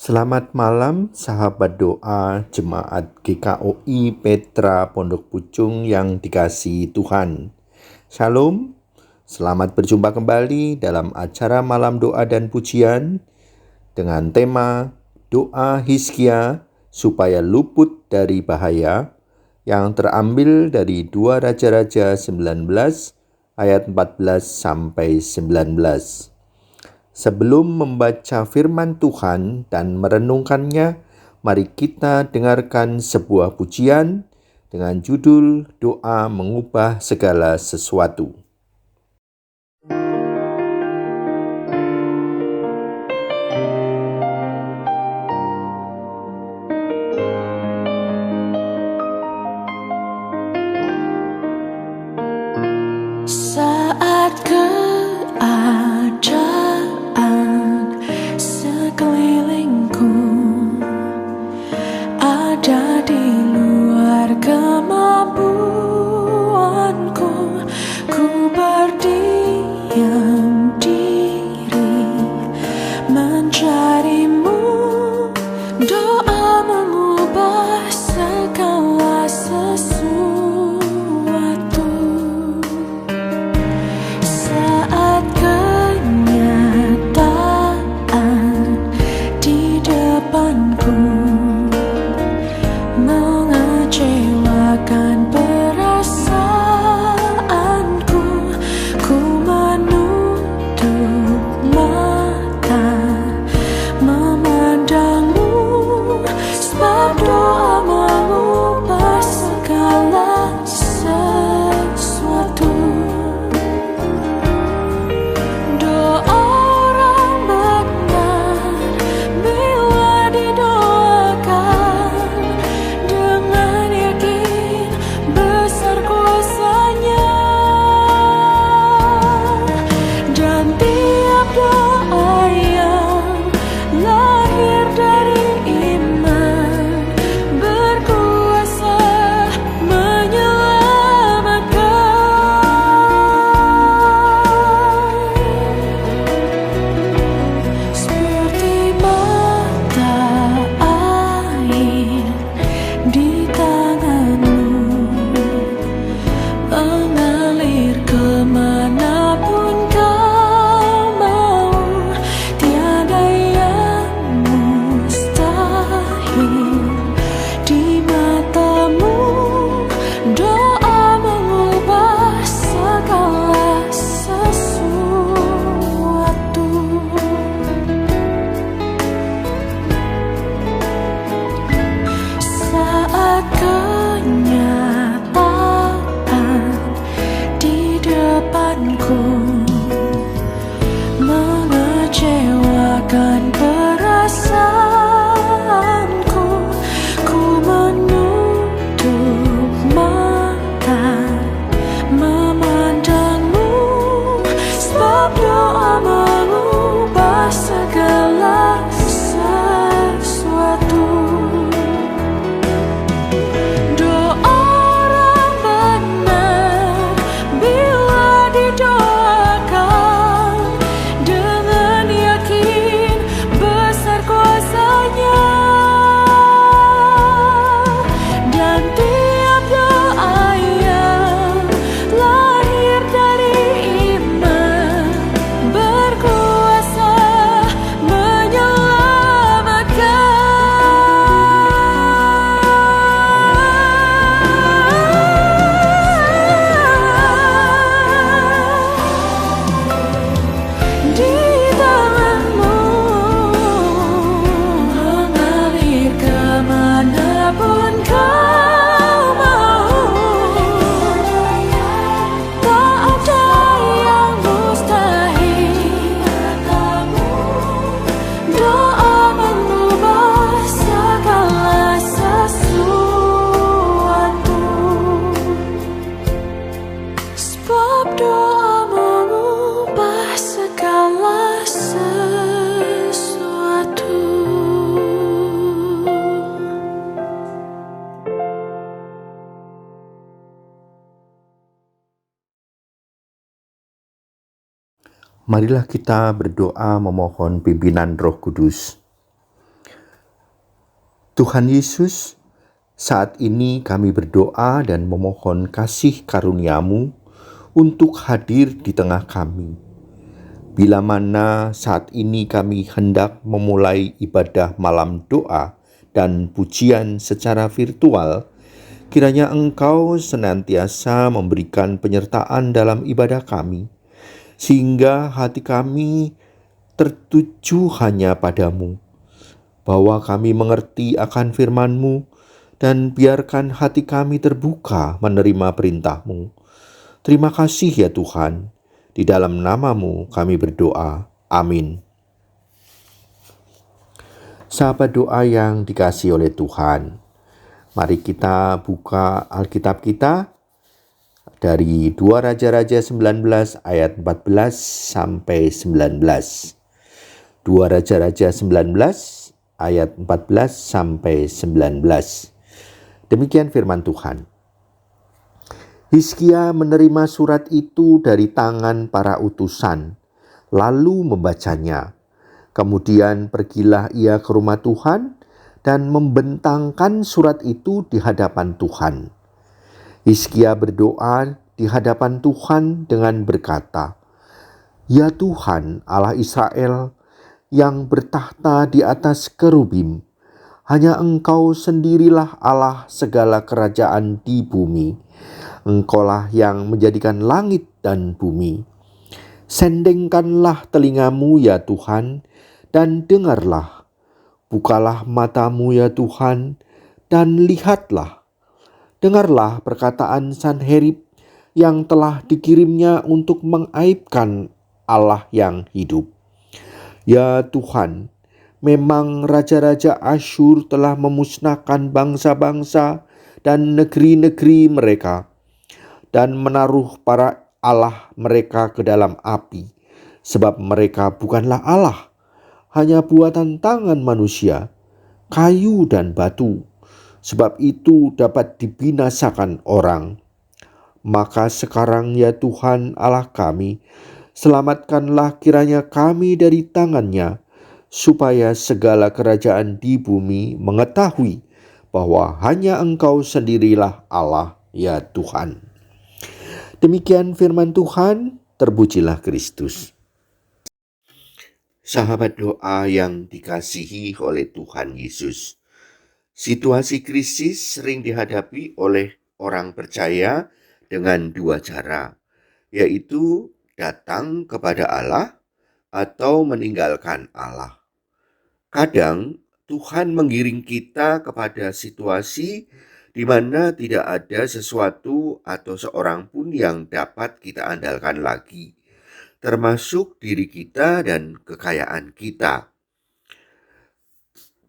Selamat malam sahabat doa Jemaat GKOI Petra Pondok Pucung yang dikasihi Tuhan. Shalom, selamat berjumpa kembali dalam acara Malam Doa dan Pujian dengan tema Doa Hizkia supaya luput dari bahaya yang terambil dari 2 Raja-Raja 19 ayat 14 sampai 19. Sebelum membaca firman Tuhan dan merenungkannya, mari kita dengarkan sebuah pujian dengan judul Doa Mengubah Segala Sesuatu. Saat keadaan sekelilingku ada di luar kemampuanku, ku berdiam diri mencarimu. Doa mengubah segala sesuatu. Saat kenyataan di depanku mengecewakan perasaanku, ku menutup mata memandangmu, sebab doa mengubah segala sesuatu. Doa orang benar bila didoakan dengan yakin besar kuasanya, dan tiap doa yang lahir dari iman berkuasa menyelamatkan. Seperti mata air di tanganmu, mengalir kemanapun kau mau. Tiada yang mustahil di matamu. Doa mengubah segala sesuatu. Saat kenyataan di depanku mengecewakan perasaanku, ku menutup mata memandangmu, sebab doa mengubah segala sesuatu. Doa orang benar bila didoakan dengan yakin besar kuasanya, dan tiap doa yang lahir dari iman berkuasa menyelamatkan. Di tanganmu mengalir kemanapun kau mau. Tak ada yang mustahil. Doa mengubah segala sesuatu. Sebab doa mengubah segala sesuatu. Marilah kita berdoa memohon pimpinan Roh Kudus. Tuhan Yesus, saat ini kami berdoa dan memohon kasih karunia-Mu untuk hadir di tengah kami. Bila mana saat ini kami hendak memulai ibadah malam doa dan pujian secara virtual, kiranya Engkau senantiasa memberikan penyertaan dalam ibadah kami, sehingga hati kami tertuju hanya padamu, bahwa kami mengerti akan firman-Mu, dan biarkan hati kami terbuka menerima perintah-Mu. Terima kasih ya Tuhan, di dalam nama-Mu kami berdoa. Amin. Sahabat doa yang dikasihi oleh Tuhan, mari kita buka Alkitab kita dari 2 Raja-Raja 19 ayat 14 sampai 19. 2 Raja-Raja 19 ayat 14 sampai 19. Demikian firman Tuhan. Hizkia menerima surat itu dari tangan para utusan, lalu membacanya. Kemudian pergilah ia ke rumah Tuhan dan membentangkan surat itu di hadapan Tuhan. Hizkia berdoa di hadapan Tuhan dengan berkata, "Ya Tuhan Allah Israel yang bertahta di atas kerubim, hanya Engkau sendirilah Allah segala kerajaan di bumi. Engkaulah yang menjadikan langit dan bumi. Sendengkanlah telingamu ya Tuhan, dan dengarlah. Bukalah matamu ya Tuhan, dan lihatlah. Dengarlah perkataan Sanherib yang telah dikirimnya untuk mengaibkan Allah yang hidup. Ya Tuhan, memang raja-raja Asyur telah memusnahkan bangsa-bangsa dan negeri-negeri mereka, dan menaruh para Allah mereka ke dalam api, sebab mereka bukanlah Allah, hanya buatan tangan manusia, kayu dan batu, sebab itu dapat dibinasakan orang. Maka sekarang ya Tuhan Allah kami, selamatkanlah kiranya kami dari tangannya, supaya segala kerajaan di bumi mengetahui bahwa hanya Engkau sendirilah Allah ya Tuhan." Demikian firman Tuhan, terpujilah Kristus. Sahabat doa yang dikasihi oleh Tuhan Yesus, situasi krisis sering dihadapi oleh orang percaya dengan dua cara, yaitu datang kepada Allah atau meninggalkan Allah. Kadang Tuhan menggiring kita kepada situasi di mana tidak ada sesuatu atau seorang pun yang dapat kita andalkan lagi, termasuk diri kita dan kekayaan kita.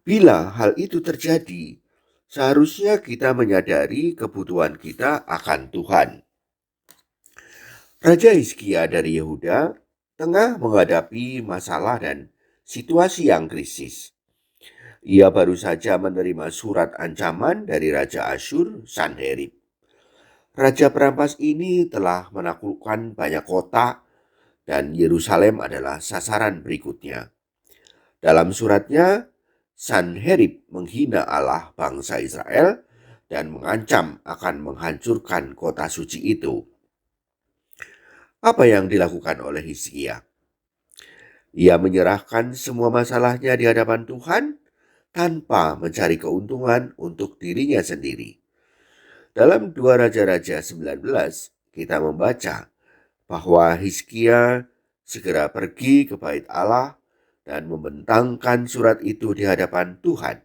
Bila hal itu terjadi, seharusnya kita menyadari kebutuhan kita akan Tuhan. Raja Hizkia dari Yehuda tengah menghadapi masalah dan situasi yang krisis. Ia baru saja menerima surat ancaman dari Raja Asyur, Sanherib. Raja perampas ini telah menaklukkan banyak kota, dan Yerusalem adalah sasaran berikutnya. Dalam suratnya, Sanherib menghina Allah bangsa Israel dan mengancam akan menghancurkan kota suci itu. Apa yang dilakukan oleh Hizkia? Ia menyerahkan semua masalahnya di hadapan Tuhan tanpa mencari keuntungan untuk dirinya sendiri. Dalam 2 Raja-Raja 19, kita membaca bahwa Hizkia segera pergi ke bait Allah dan membentangkan surat itu di hadapan Tuhan.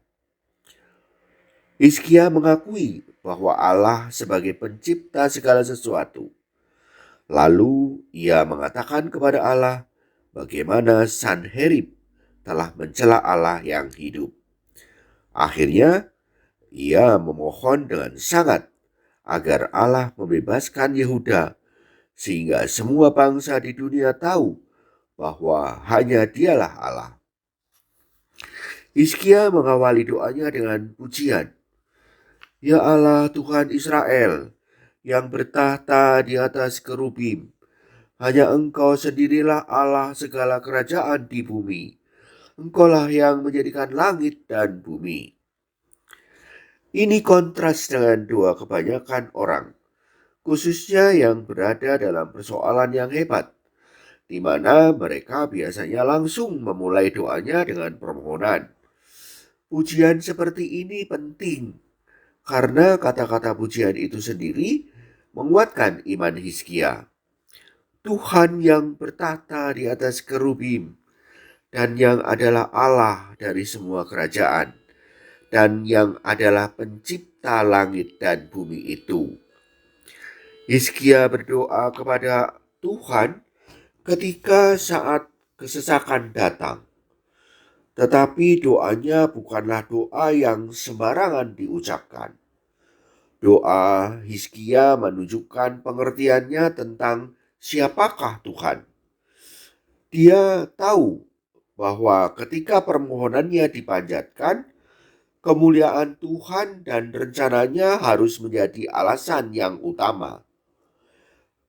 Hizkia mengakui bahwa Allah sebagai pencipta segala sesuatu. Lalu ia mengatakan kepada Allah bagaimana Sanherib telah mencela Allah yang hidup. Akhirnya, ia memohon dengan sangat agar Allah membebaskan Yehuda, sehingga semua bangsa di dunia tahu bahwa hanya Dialah Allah. Hizkia mengawali doanya dengan pujian. "Ya Allah Tuhan Israel, yang bertahta di atas kerubim, hanya Engkau sendirilah Allah segala kerajaan di bumi. Engkaulah yang menjadikan langit dan bumi." Ini kontras dengan doa kebanyakan orang, khususnya yang berada dalam persoalan yang hebat, di mana mereka biasanya langsung memulai doanya dengan permohonan. Pujian seperti ini penting karena kata-kata pujian itu sendiri menguatkan iman Hizkia. Tuhan yang bertata di atas kerubim dan yang adalah Allah dari semua kerajaan dan yang adalah pencipta langit dan bumi itu. Hizkia berdoa kepada Tuhan ketika saat kesesakan datang. Tetapi doanya bukanlah doa yang sembarangan diucapkan. Doa Hizkia menunjukkan pengertiannya tentang siapakah Tuhan. Dia tahu bahwa ketika permohonannya dipanjatkan, kemuliaan Tuhan dan rencananya harus menjadi alasan yang utama.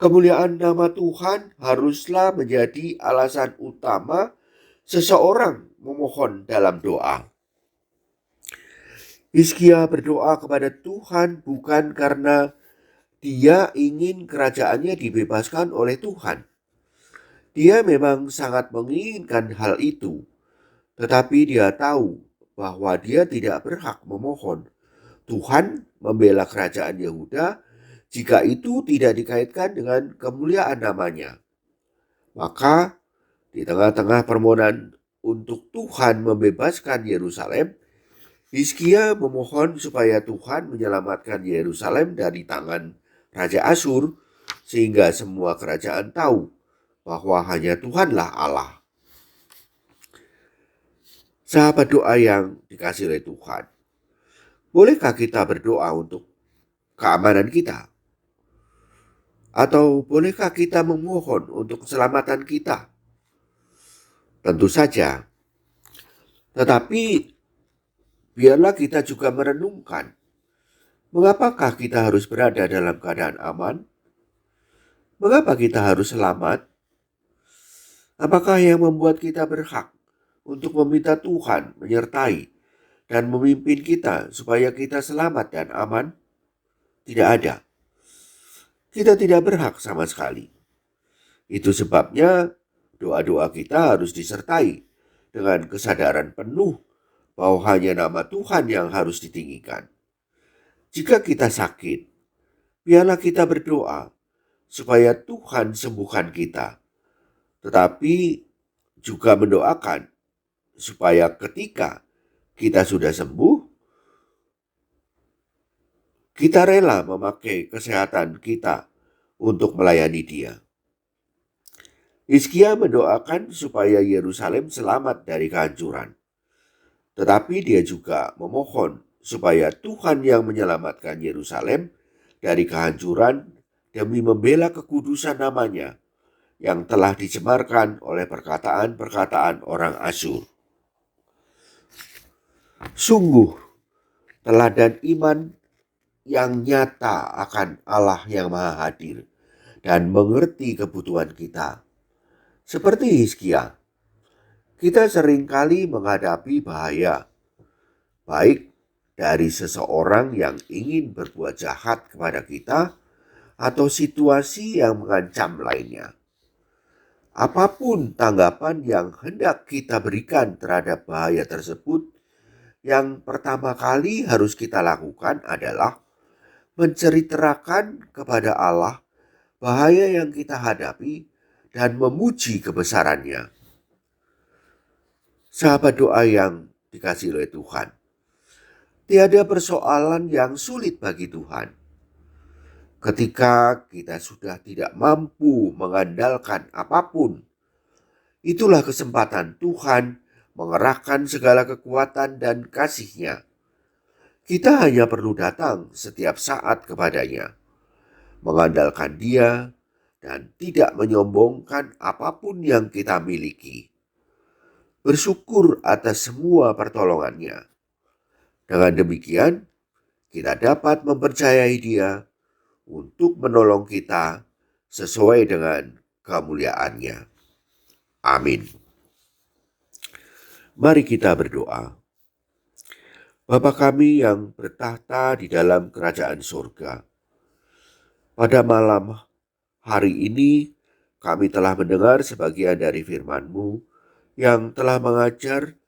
Kemuliaan nama Tuhan haruslah menjadi alasan utama seseorang memohon dalam doa. Hizkia berdoa kepada Tuhan bukan karena dia ingin kerajaannya dibebaskan oleh Tuhan. Dia memang sangat menginginkan hal itu, tetapi dia tahu bahwa dia tidak berhak memohon Tuhan membela kerajaan Yehuda jika itu tidak dikaitkan dengan kemuliaan namanya. Maka di tengah-tengah permohonan untuk Tuhan membebaskan Yerusalem, Hizkia memohon supaya Tuhan menyelamatkan Yerusalem dari tangan Raja Asyur sehingga semua kerajaan tahu bahwa hanya Tuhanlah Allah. Sahabat doa yang dikasihi oleh Tuhan, bolehkah kita berdoa untuk keamanan kita? Atau bolehkah kita memohon untuk keselamatan kita? Tentu saja. Tetapi biarlah kita juga merenungkan, mengapakah kita harus berada dalam keadaan aman? Mengapa kita harus selamat? Apakah yang membuat kita berhak untuk meminta Tuhan menyertai dan memimpin kita supaya kita selamat dan aman? Tidak ada. Kita tidak berhak sama sekali. Itu sebabnya doa-doa kita harus disertai dengan kesadaran penuh bahwa hanya nama Tuhan yang harus ditinggikan. Jika kita sakit, biarlah kita berdoa supaya Tuhan sembuhkan kita. Tetapi juga mendoakan supaya ketika kita sudah sembuh, kita rela memakai kesehatan kita untuk melayani Dia. Hizkia mendoakan supaya Yerusalem selamat dari kehancuran. Tetapi dia juga memohon supaya Tuhan yang menyelamatkan Yerusalem dari kehancuran demi membela kekudusan namanya yang telah dicemarkan oleh perkataan-perkataan orang Asyur. Sungguh, teladan iman yang nyata akan Allah yang Maha Hadir dan mengerti kebutuhan kita. Seperti Hizkia, kita seringkali menghadapi bahaya, baik dari seseorang yang ingin berbuat jahat kepada kita atau situasi yang mengancam lainnya. Apapun tanggapan yang hendak kita berikan terhadap bahaya tersebut, yang pertama kali harus kita lakukan adalah menceritakan kepada Allah bahaya yang kita hadapi dan memuji kebesarannya. Sahabat doa yang dikasihi oleh Tuhan, tiada persoalan yang sulit bagi Tuhan. Ketika kita sudah tidak mampu mengandalkan apapun, itulah kesempatan Tuhan mengerahkan segala kekuatan dan kasih-Nya. Kita hanya perlu datang setiap saat kepadanya, mengandalkan Dia, dan tidak menyombongkan apapun yang kita miliki. Bersyukur atas semua pertolongannya. Dengan demikian, kita dapat mempercayai Dia untuk menolong kita sesuai dengan kemuliaan-Nya. Amin. Mari kita berdoa. Bapa kami yang bertahta di dalam kerajaan surga. Pada malam hari ini kami telah mendengar sebagian dari firman-Mu yang telah mengajar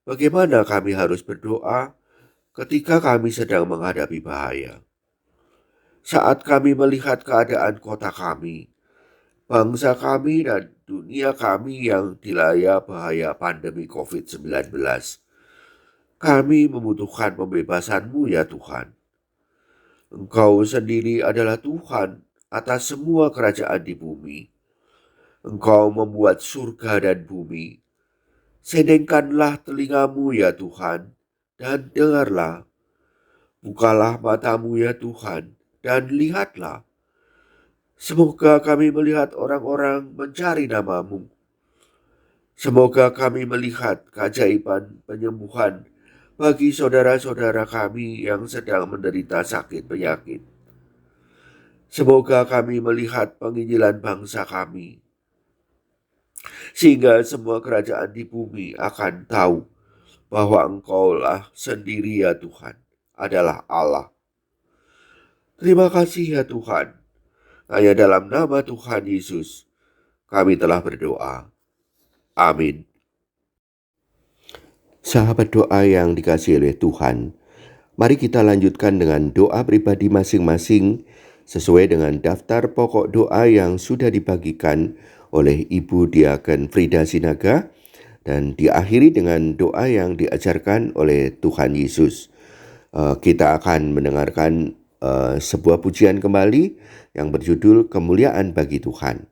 bagaimana kami harus berdoa ketika kami sedang menghadapi bahaya. Saat kami melihat keadaan kota kami, bangsa kami dan dunia kami yang dilaya bahaya pandemi COVID-19, kami membutuhkan pembebasan-Mu ya Tuhan. Engkau sendiri adalah Tuhan atas semua kerajaan di bumi. Engkau membuat surga dan bumi. Sedengkanlah telingamu ya Tuhan, dan dengarlah. Bukalah matamu ya Tuhan, dan lihatlah. Semoga kami melihat orang-orang mencari namamu. Semoga kami melihat keajaiban penyembuhan bagi saudara-saudara kami yang sedang menderita sakit penyakit. Semoga kami melihat penginjilan bangsa kami, sehingga semua kerajaan di bumi akan tahu bahwa Engkaulah sendiri ya Tuhan, adalah Allah. Terima kasih ya Tuhan. Hanya dalam nama Tuhan Yesus kami telah berdoa. Amin. Sahabat doa yang dikasihi oleh Tuhan, mari kita lanjutkan dengan doa pribadi masing-masing sesuai dengan daftar pokok doa yang sudah dibagikan oleh Ibu Diaken Frida Sinaga dan diakhiri dengan doa yang diajarkan oleh Tuhan Yesus. Kita akan mendengarkan sebuah pujian kembali yang berjudul Kemuliaan bagi Tuhan.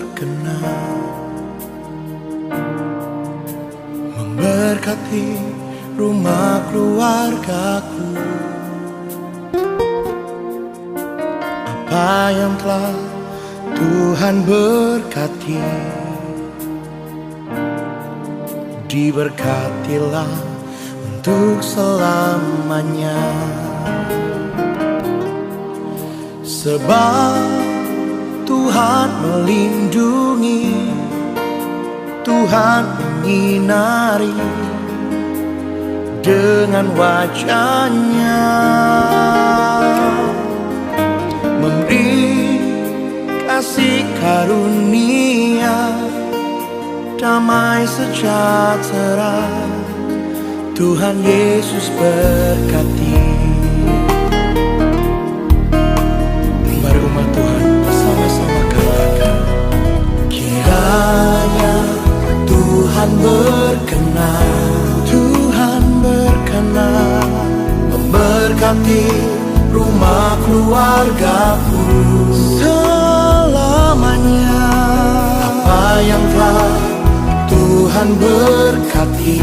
berkenan memberkati rumah keluargaku. Apa yang telah Tuhan berkati, diberkatilah untuk selamanya. Sebab Tuhan melindungi, Tuhan menyinari dengan wajah-Nya, memberi kasih karunia, damai sejahtera. Tuhan Yesus berkati. Mari umat Tuhan bersama-sama katakan, kiranya Tuhan berkenan, Tuhan berkenan memberkati rumah keluargaku selamanya. Apa yang telah Tuhan berkati,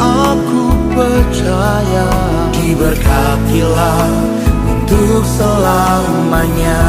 aku percaya diberkatilah untuk selamanya.